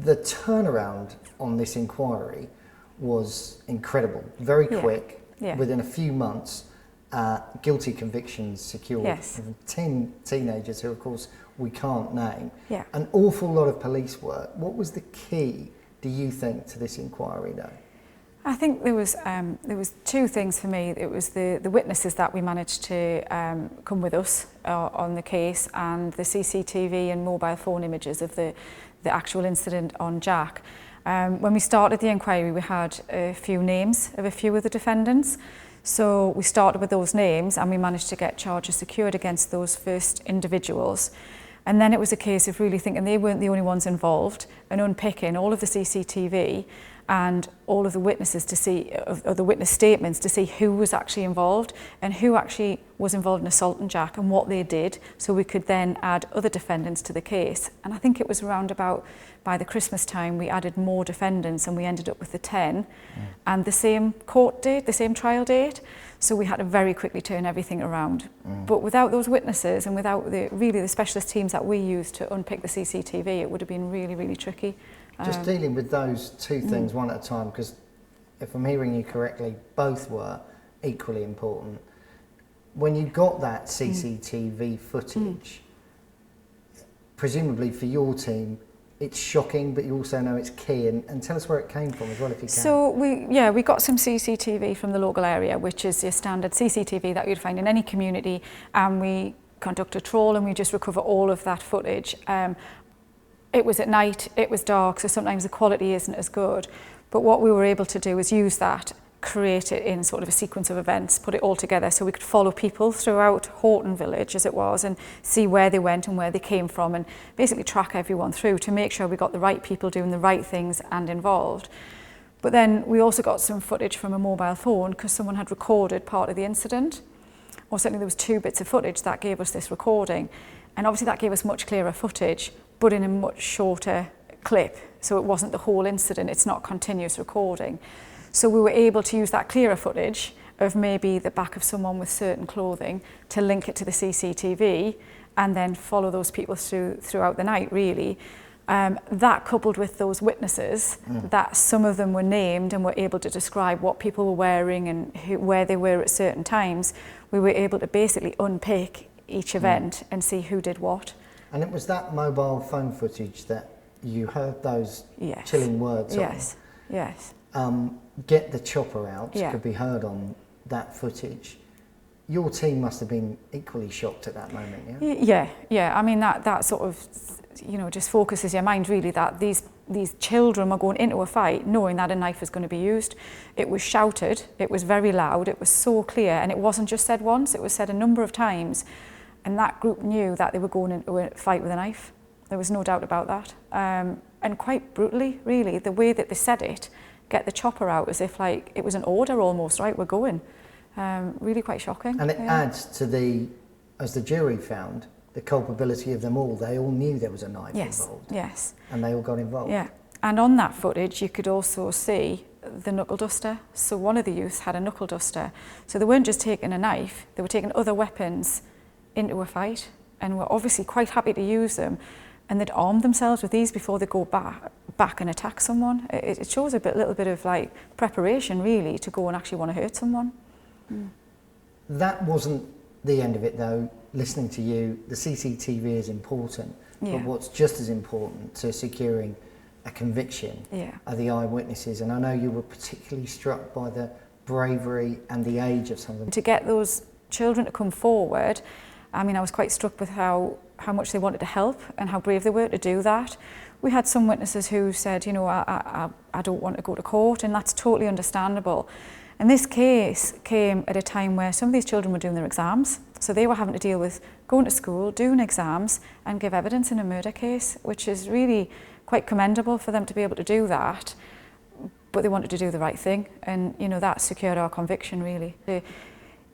The turnaround on this inquiry was incredible, very quick. Yeah. Within a few months, guilty convictions secured. Yes. 10 teenagers who, of course, we can't name. Yeah. An awful lot of police work. What was the key, do you think, to this inquiry, though? I think there was two things for me. It was the witnesses that we managed to come with us on the case, and the CCTV and mobile phone images of the actual incident on Jack. When we started the inquiry, we had a few names of a few of the defendants. So we started with those names and we managed to get charges secured against those first individuals. And then it was a case of really thinking they weren't the only ones involved and unpicking all of the CCTV and all of the witnesses to see, of the witness statements, to see who was actually involved and who actually was involved in assaulting Jack and what they did, so we could then add other defendants to the case. And I think it was around about, by the Christmas time, we added more defendants and we ended up with the 10 and the same court date, the same trial date. So we had to very quickly turn everything around. But without those witnesses and without the specialist teams that we used to unpick the CCTV, it would have been really, really tricky. Just dealing with those two things one at a time, because if I'm hearing you correctly, both were equally important. When you got that CCTV footage, presumably for your team, it's shocking, but you also know it's key. And tell us where it came from as well, if you can. So we got some CCTV from the local area, which is your standard CCTV that you'd find in any community, and we conduct a trawl and we just recover all of that footage. It was at night, it was dark, so sometimes the quality isn't as good. But what we were able to do is use that, create it in sort of a sequence of events, put it all together so we could follow people throughout Houghton village, as it was, and see where they went and where they came from, and basically track everyone through to make sure we got the right people doing the right things and involved. But then we also got some footage from a mobile phone because someone had recorded part of the incident, or certainly there was 2 bits of footage that gave us this recording. And obviously that gave us much clearer footage, but in a much shorter clip. So it wasn't the whole incident, it's not continuous recording. So we were able to use that clearer footage of maybe the back of someone with certain clothing to link it to the CCTV and then follow those people throughout the night, really. That coupled with those witnesses, that some of them were named and were able to describe what people were wearing and where they were at certain times, we were able to basically unpick each event and see who did what. And it was that mobile phone footage that you heard those chilling words on. Yes. Get the chopper out could be heard on that footage. Your team must have been equally shocked at that moment, yeah? Yeah. I mean, that sort of, just focuses your mind really that these children were going into a fight knowing that a knife was going to be used. It was shouted, it was very loud, it was so clear, and it wasn't just said once, it was said a number of times. And that group knew that they were going into a fight with a knife. There was no doubt about that. And quite brutally, really, the way that they said it, get the chopper out as if like it was an order almost, right, we're going. Really quite shocking. And it adds to as the jury found, the culpability of them all. They all knew there was a knife involved. Yes. And they all got involved. Yeah. And on that footage, you could also see the knuckle duster. So one of the youths had a knuckle duster. So they weren't just taking a knife, they were taking other weapons into a fight, and were obviously quite happy to use them, and they'd armed themselves with these before they go back and attack someone. It shows a little bit of like preparation really to go and actually want to hurt someone. That wasn't the end of it though. Listening to you, the CCTV is important, but what's just as important to securing a conviction are the eyewitnesses, and I know you were particularly struck by the bravery and the age of some of them. To get those children to come forward, I mean, I was quite struck with how much they wanted to help and how brave they were to do that. We had some witnesses who said, I don't want to go to court, and that's totally understandable. And this case came at a time where some of these children were doing their exams, so they were having to deal with going to school, doing exams, and give evidence in a murder case, which is really quite commendable for them to be able to do that. But they wanted to do the right thing, and that secured our conviction really.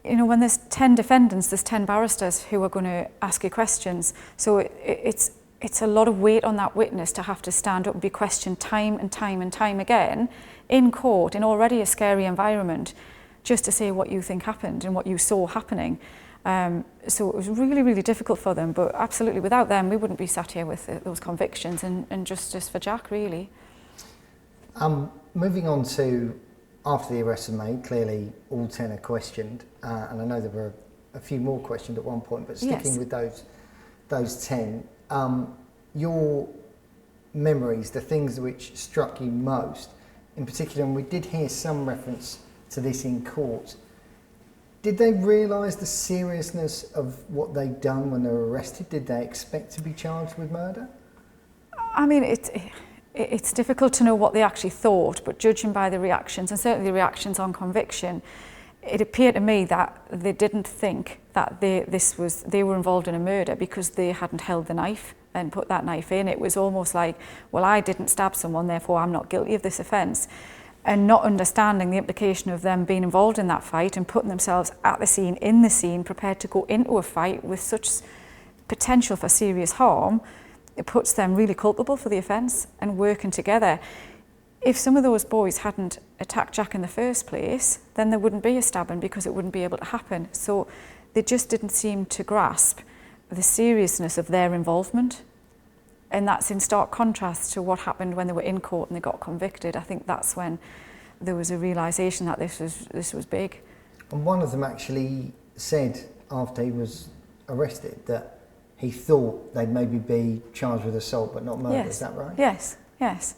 When there's 10 defendants, there's 10 barristers who are going to ask you questions. So it's a lot of weight on that witness to have to stand up and be questioned time and time and time again in court, in already a scary environment, just to say what you think happened and what you saw happening. So it was really, really difficult for them, but absolutely without them we wouldn't be sat here with those convictions and justice for Jack, really. Moving on to after the arrests were made, clearly all 10 are questioned, and I know there were a few more questioned at one point, but sticking with those 10, your memories, the things which struck you most, in particular, and we did hear some reference to this in court, did they realise the seriousness of what they'd done when they were arrested? Did they expect to be charged with murder? I mean, it's difficult to know what they actually thought, but judging by the reactions, and certainly the reactions on conviction, it appeared to me that they didn't think that they were involved in a murder because they hadn't held the knife and put that knife in. It was almost like, well, I didn't stab someone, therefore I'm not guilty of this offence. And not understanding the implication of them being involved in that fight and putting themselves at the scene, in the scene, prepared to go into a fight with such potential for serious harm, it puts them really culpable for the offence and working together. If some of those boys hadn't attacked Jack in the first place, then there wouldn't be a stabbing because it wouldn't be able to happen. So they just didn't seem to grasp the seriousness of their involvement. And that's in stark contrast to what happened when they were in court and they got convicted. I think that's when there was a realisation that this was big. And one of them actually said after he was arrested that he thought they'd maybe be charged with assault but not murder. Yes. Is that right? Yes, yes.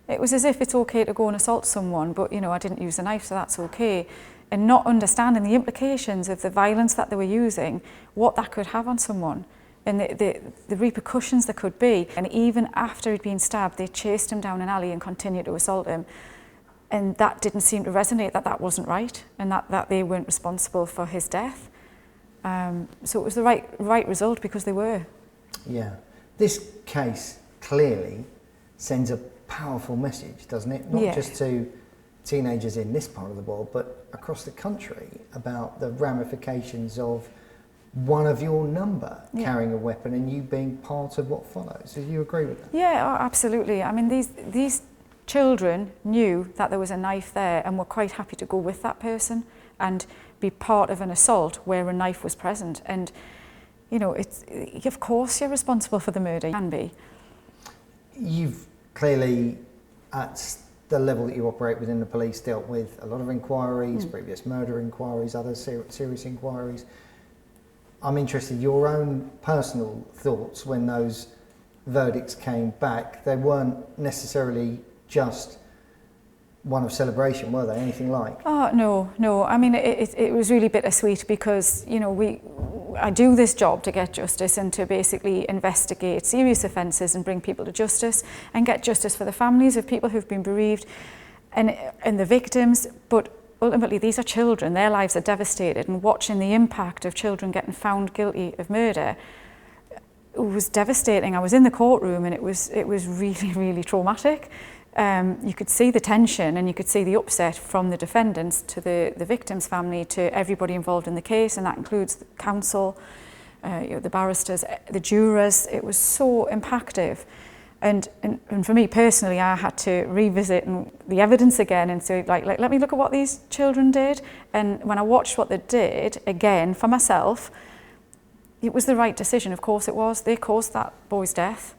It was as if it's okay to go and assault someone, but you know, I didn't use a knife, so that's okay. And not understanding the implications of the violence that they were using, what that could have on someone, and the repercussions there could be. And even after he'd been stabbed, they chased him down an alley and continued to assault him. And that didn't seem to resonate, that wasn't right, and that they weren't responsible for his death. So it was the right result because they were. Yeah. This case clearly sends a powerful message, doesn't it? Not just to teenagers in this part of the world, but across the country, about the ramifications of one of your number carrying a weapon and you being part of what follows. Do you agree with that? Yeah, absolutely. I mean, these children knew that there was a knife there and were quite happy to go with that person and be part of an assault where a knife was present. And, you know, of course you're responsible for the murder, you can be. You've clearly, at the level that you operate within the police, dealt with a lot of inquiries, previous murder inquiries, other serious inquiries. I'm interested in your own personal thoughts when those verdicts came back. They weren't necessarily just one of celebration, were they? Anything like? Oh, no. I mean, it was really bittersweet because, you know, I do this job to get justice and to basically investigate serious offences and bring people to justice and get justice for the families of people who've been bereaved and the victims. But ultimately, these are children. Their lives are devastated, and watching the impact of children getting found guilty of murder, it was devastating. I was in the courtroom and it was really, really traumatic. You could see the tension and you could see the upset from the defendants to the victim's family to everybody involved in the case, and that includes the counsel, the barristers, the jurors. It was so impactful. And for me personally, I had to revisit the evidence again and say, like, let me look at what these children did. And when I watched what they did, again, for myself, it was the right decision. Of course it was. They caused that boy's death.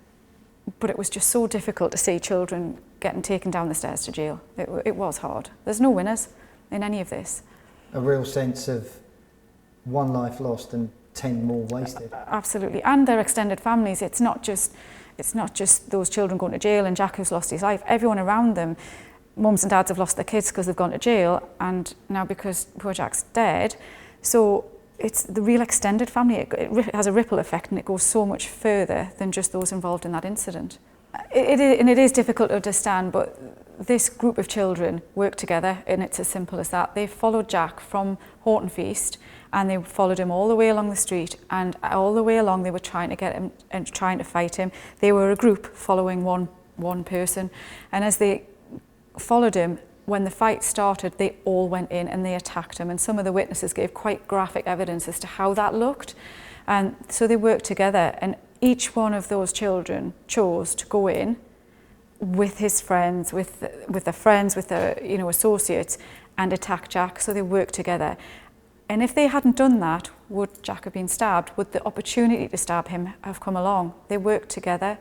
But it was just so difficult to see children getting taken down the stairs to jail. It was hard. There's no winners in any of this. A real sense of one life lost and 10 more wasted. Absolutely. And their extended families. It's not just those children going to jail and Jack who's lost his life. Everyone around them, mums and dads have lost their kids because they've gone to jail, and now because poor Jack's dead. So it's the real extended family. It has a ripple effect and it goes so much further than just those involved in that incident. It is difficult to understand, but this group of children work together, and it's as simple as that. They followed Jack from Houghton-le-Spring and they followed him all the way along the street, and all the way along they were trying to get him and trying to fight him. They were a group following one person, and as they followed him, when the fight started, they all went in and they attacked him, and some of the witnesses gave quite graphic evidence as to how that looked. And so they worked together, and each one of those children chose to go in with his friends, with the associates, and attack Jack. So they worked together. And if they hadn't done that, would Jack have been stabbed? Would the opportunity to stab him have come along? They worked together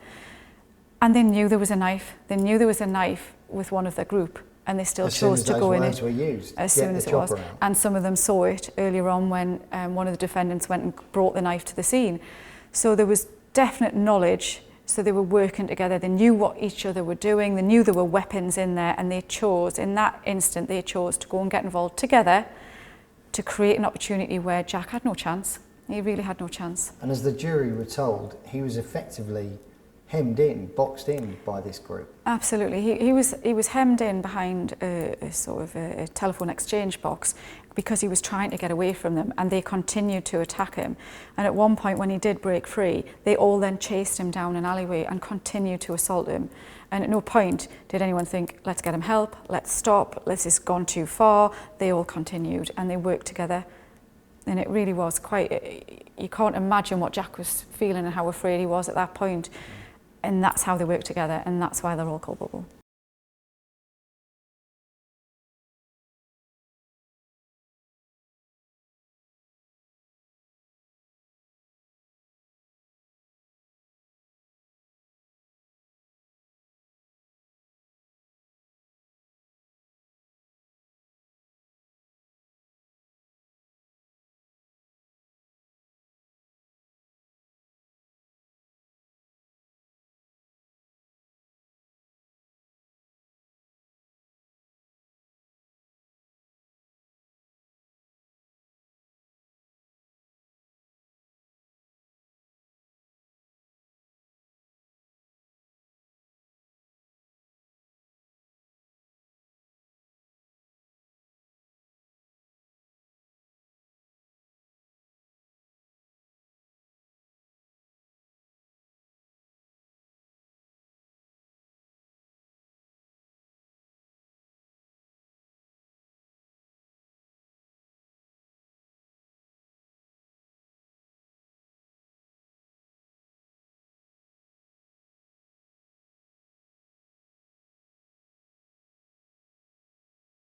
and they knew there was a knife. They knew there was a knife with one of their group and they still chose to go in it as soon as it was. And some of them saw it earlier on when one of the defendants went and brought the knife to the scene. So there was definite knowledge. So they were working together. They knew what each other were doing. They knew there were weapons in there and they chose, in that instant, they chose to go and get involved together to create an opportunity where Jack had no chance. He really had no chance. And as the jury were told, he was effectively hemmed in, boxed in by this group. Absolutely. He was hemmed in behind a sort of a telephone exchange box because he was trying to get away from them and they continued to attack him. And at one point when he did break free, they all then chased him down an alleyway and continued to assault him. And at no point did anyone think, let's get him help, let's stop, this has gone too far. They all continued and they worked together. And it really was quite, you can't imagine what Jack was feeling and how afraid he was at that point. And that's how they work together and that's why they're all culpable.